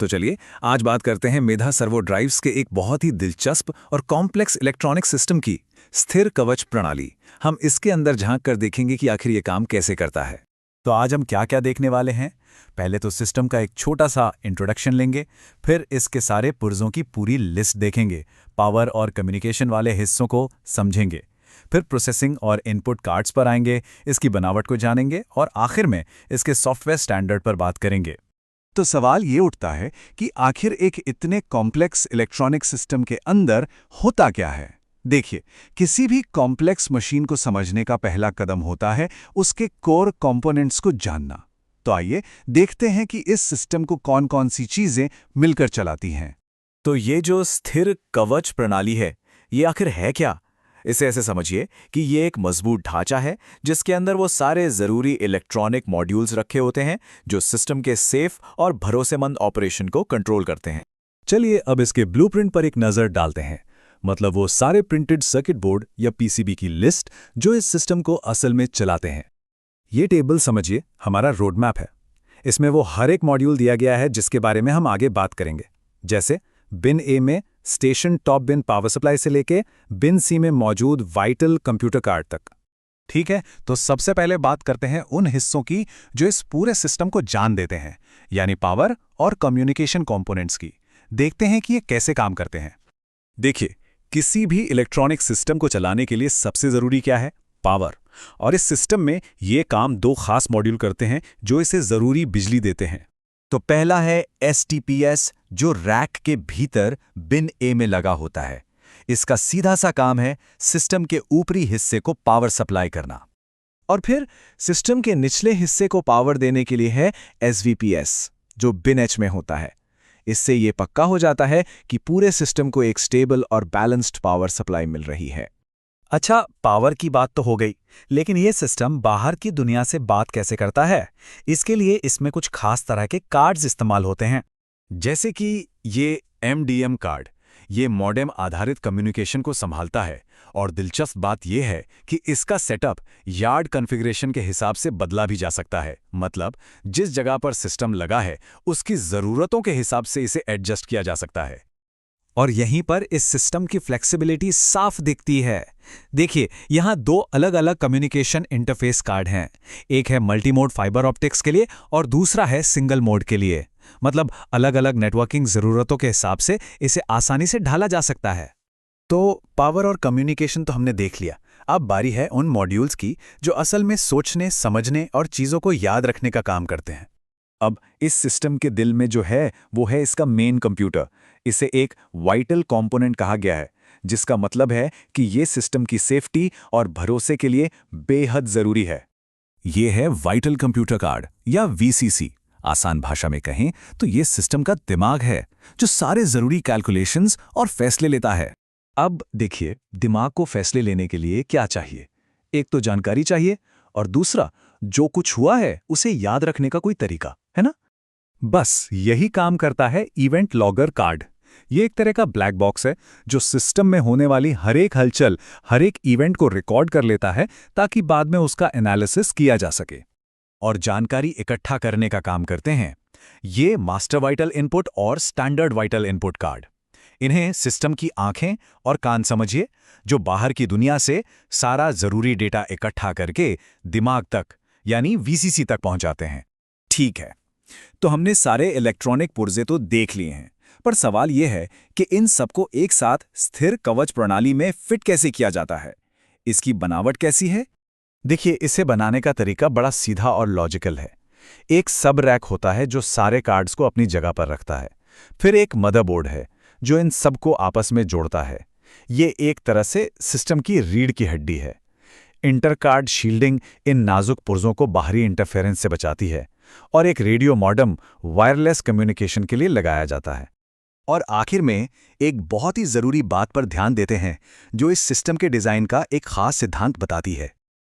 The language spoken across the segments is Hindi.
तो चलिए आज बात करते हैं मेधा सर्वो ड्राइव्स के एक बहुत ही दिलचस्प और कॉम्प्लेक्स इलेक्ट्रॉनिक सिस्टम की स्थिर कवच प्रणाली। हम इसके अंदर झांक कर देखेंगे कि आखिर ये काम कैसे करता है। तो आज हम क्या क्या देखने वाले हैं। पहले तो सिस्टम का एक छोटा सा इंट्रोडक्शन लेंगे, फिर इसके सारे पुर्जों की पूरी लिस्ट देखेंगे, पावर और कम्युनिकेशन वाले हिस्सों को समझेंगे, फिर प्रोसेसिंग और इनपुट कार्ड्स पर आएंगे, इसकी बनावट को जानेंगे और आखिर में इसके सॉफ्टवेयर स्टैंडर्ड पर बात करेंगे। तो सवाल ये उठता है कि आखिर एक इतने कॉम्प्लेक्स इलेक्ट्रॉनिक सिस्टम के अंदर होता क्या है। देखिए, किसी भी कॉम्प्लेक्स मशीन को समझने का पहला कदम होता है उसके कोर कंपोनेंट्स को जानना। तो आइए देखते हैं कि इस सिस्टम को कौन कौन सी चीजें मिलकर चलाती हैं। तो ये जो स्थिर कवच प्रणाली है, ये आखिर है क्या। इसे ऐसे समझिए कि ये एक मजबूत ढांचा है जिसके अंदर वो सारे ज़रूरी इलेक्ट्रॉनिक मॉड्यूल्स रखे होते हैं जो सिस्टम के सेफ और भरोसेमंद ऑपरेशन को कंट्रोल करते हैं। चलिए अब इसके ब्लूप्रिंट पर एक नज़र डालते हैं, मतलब वो सारे प्रिंटेड सर्किट बोर्ड या पीसीबी की लिस्ट जो इस सिस्टम को असल में चलाते हैं। ये टेबल समझिए हमारा रोड मैप है। इसमें वो हर एक मॉड्यूल दिया गया है जिसके बारे में हम आगे बात करेंगे, जैसे बिन ए में स्टेशन टॉप बिन पावर सप्लाई से लेके बिन सी में मौजूद वाइटल कंप्यूटर कार्ड तक। ठीक है, तो सबसे पहले बात करते हैं उन हिस्सों की जो इस पूरे सिस्टम को जान देते हैं, यानी पावर और कम्युनिकेशन कंपोनेंट्स की। देखते हैं कि ये कैसे काम करते हैं। देखिए, किसी भी इलेक्ट्रॉनिक सिस्टम को चलाने के लिए सबसे ज़रूरी क्या है? पावर। और इस सिस्टम में ये काम दो खास मॉड्यूल करते हैं जो इसे ज़रूरी बिजली देते हैं। तो पहला है STPS, जो रैक के भीतर बिन ए में लगा होता है। इसका सीधा सा काम है सिस्टम के ऊपरी हिस्से को पावर सप्लाई करना। और फिर सिस्टम के निचले हिस्से को पावर देने के लिए है SVPS, जो बिन एच में होता है। इससे ये पक्का हो जाता है कि पूरे सिस्टम को एक स्टेबल और बैलेंस्ड पावर सप्लाई मिल रही है। अच्छा, पावर की बात तो हो गई, लेकिन ये सिस्टम बाहर की दुनिया से बात कैसे करता है? इसके लिए इसमें कुछ खास तरह के कार्ड्स इस्तेमाल होते हैं, जैसे कि ये MDM कार्ड। ये मॉडेम आधारित कम्युनिकेशन को संभालता है और दिलचस्प बात यह है कि इसका सेटअप यार्ड कॉन्फ़िगरेशन के हिसाब से बदला भी जा सकता है। मतलब जिस जगह पर सिस्टम लगा है उसकी ज़रूरतों के हिसाब से इसे एडजस्ट किया जा सकता है। और यहीं पर इस सिस्टम की फ्लेक्सिबिलिटी साफ दिखती है। देखिए, यहाँ दो अलग अलग कम्युनिकेशन इंटरफेस कार्ड हैं। एक है मल्टीमोड फाइबर ऑप्टिक्स के लिए और दूसरा है सिंगल मोड के लिए। मतलब अलग अलग नेटवर्किंग ज़रूरतों के हिसाब से इसे आसानी से ढाला जा सकता है। तो पावर और कम्युनिकेशन तो हमने देख लिया। अब बारी है उन मॉड्यूल्स की जो असल में सोचने, समझने और चीज़ों को याद रखने का काम करते हैं। अब इस सिस्टम के दिल में जो है वो है इसका मेन कंप्यूटर। इसे एक वाइटल कंपोनेंट कहा गया है, जिसका मतलब है कि ये सिस्टम की सेफ्टी और भरोसे के लिए बेहद ज़रूरी है। ये है वाइटल कंप्यूटर कार्ड या VCC। आसान भाषा में कहें तो ये सिस्टम का दिमाग है जो सारे ज़रूरी कैलकुलेशंस और फैसले लेता है। अब देखिए, दिमाग को फैसले लेने के लिए क्या चाहिए? एक तो जानकारी चाहिए और दूसरा जो कुछ हुआ है उसे याद रखने का कोई तरीका, है ना? बस यही काम करता है इवेंट लॉगर कार्ड। ये एक तरह का ब्लैक बॉक्स है जो सिस्टम में होने वाली हर एक हलचल, हर एक इवेंट को रिकॉर्ड कर लेता है ताकि बाद में उसका एनालिसिस किया जा सके और जानकारी इकट्ठा करने का काम करते हैं ये मास्टर वाइटल इनपुट और स्टैंडर्ड वाइटल इनपुट कार्ड। इन्हें सिस्टम की आंखें और कान समझिए, जो बाहर की दुनिया से सारा जरूरी डेटा इकट्ठा करके दिमाग तक यानी VCC तक पहुंचाते हैं। ठीक है, तो हमने सारे इलेक्ट्रॉनिक पुर्जे तो देख लिए हैं, पर सवाल यह है कि इन सबको एक साथ स्थिर कवच प्रणाली में फिट कैसे किया जाता है? इसकी बनावट कैसी है? देखिए, इसे बनाने का तरीका बड़ा सीधा और लॉजिकल है। एक सब रैक होता है जो सारे कार्ड्स को अपनी जगह पर रखता है। फिर एक मदरबोर्ड है जो इन सबको आपस में जोड़ता है। ये एक तरह से सिस्टम की रीढ़ की हड्डी है। इंटरकार्ड शील्डिंग इन नाजुक पुर्जों को बाहरी इंटरफेरेंस से बचाती है और एक रेडियो मॉडेम वायरलेस कम्युनिकेशन के लिए लगाया जाता है। और आखिर में एक बहुत ही ज़रूरी बात पर ध्यान देते हैं जो इस सिस्टम के डिज़ाइन का एक खास सिद्धांत बताती है।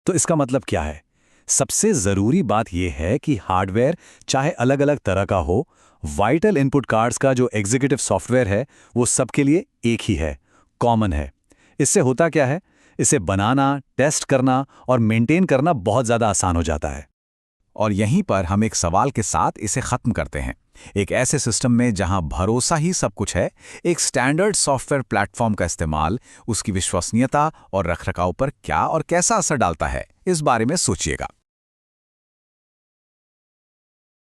तो इसका मतलब क्या है? सबसे ज़रूरी बात यह है कि हार्डवेयर चाहे अलग अलग तरह का हो, वाइटल इनपुट कार्ड्स का जो एग्जीक्यूटिव सॉफ्टवेयर है वो सबके लिए एक ही है, कॉमन है। इससे होता क्या है? इसे बनाना, टेस्ट करना और मेंटेन करना बहुत ज़्यादा आसान हो जाता है। और यहीं पर हम एक सवाल के साथ इसे खत्म करते हैं। एक ऐसे सिस्टम में जहां भरोसा ही सब कुछ है, एक स्टैंडर्ड सॉफ्टवेयर प्लेटफॉर्म का इस्तेमाल उसकी विश्वसनीयता और रखरखाव पर क्या और कैसा असर डालता है, इस बारे में सोचिएगा।